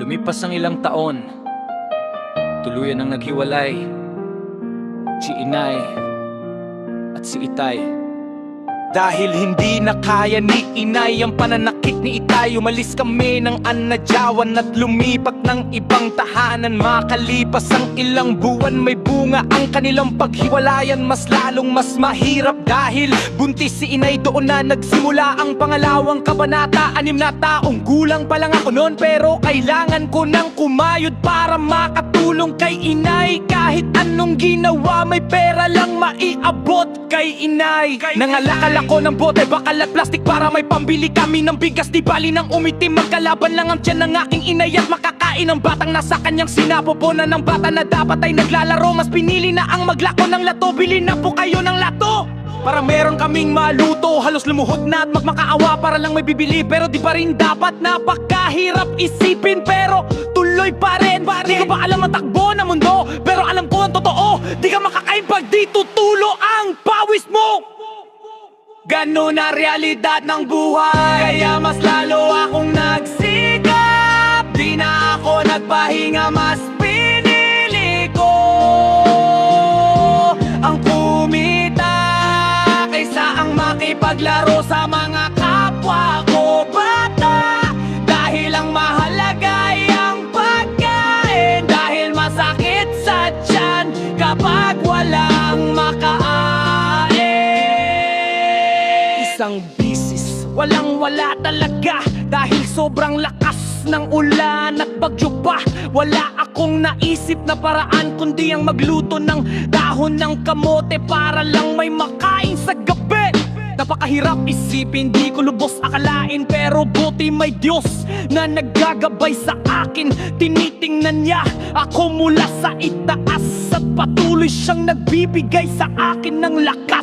Lumipas ang ilang taon, tuluyan ang naghiwalay si Inay at si Itay. Dahil hindi na kaya ni Inay ang pananakit ni Itay, umalis kami ng Anadyawan at lumipat ng ibang tahanan. Makalipas ang ilang buwan, may bunga ang kanilang paghiwalayan. Mas lalong mas mahirap dahil buntis si Inay. Doon na nagsimula ang pangalawang kabanata. 6 na taong gulang pa lang ako noon, pero kailangan ko nang kumayod para makatulong kay Inay. Kahit anong ginawa, may pera lang maiabot kay Inay. Nangalakal ako ng bote, bakal at plastic para may pambili kami ng bigas. Di bali nang umitim, magkalaban lang ang tiyan ng aking inay at makakain ang batang nasa kanyang sinapoponan ng bata na dapat ay naglalaro. Mas pinili na ang maglako ng lato, bili na po kayo ng lato para meron kaming maluto. Halos lumuhod na at magmakaawa para lang may bibili, pero di pa rin dapat. Napakahirap isipin pero tuloy pa rin. Di ko ba alam ang takbo ng mundo, pero alam ko ang totoo. Di ka makakain pag di tutulo ang pawis mo. Ganun na realidad ng buhay, kaya mas lalo akong nagsikap. Di na ako nagpahinga, mas pinili ko ang kumita kaysa ang makipaglaro sa mga kapwa ko bata. Dahil ang mahalaga ay ang pagkain, dahil masakit sa tiyan kapag walang makain. Isang bisis, walang-wala talaga dahil sobrang lakas ng ulan at bagyo pa. Wala akong naisip na paraan kundi ang magluto ng dahon ng kamote para lang may makain sa gabi. Napakahirap isipin, di ko lubos akalain, pero buti may Diyos na naggagabay sa akin. Tinitingnan niya ako mula sa itaas at patuloy siyang nagbibigay sa akin ng lakas.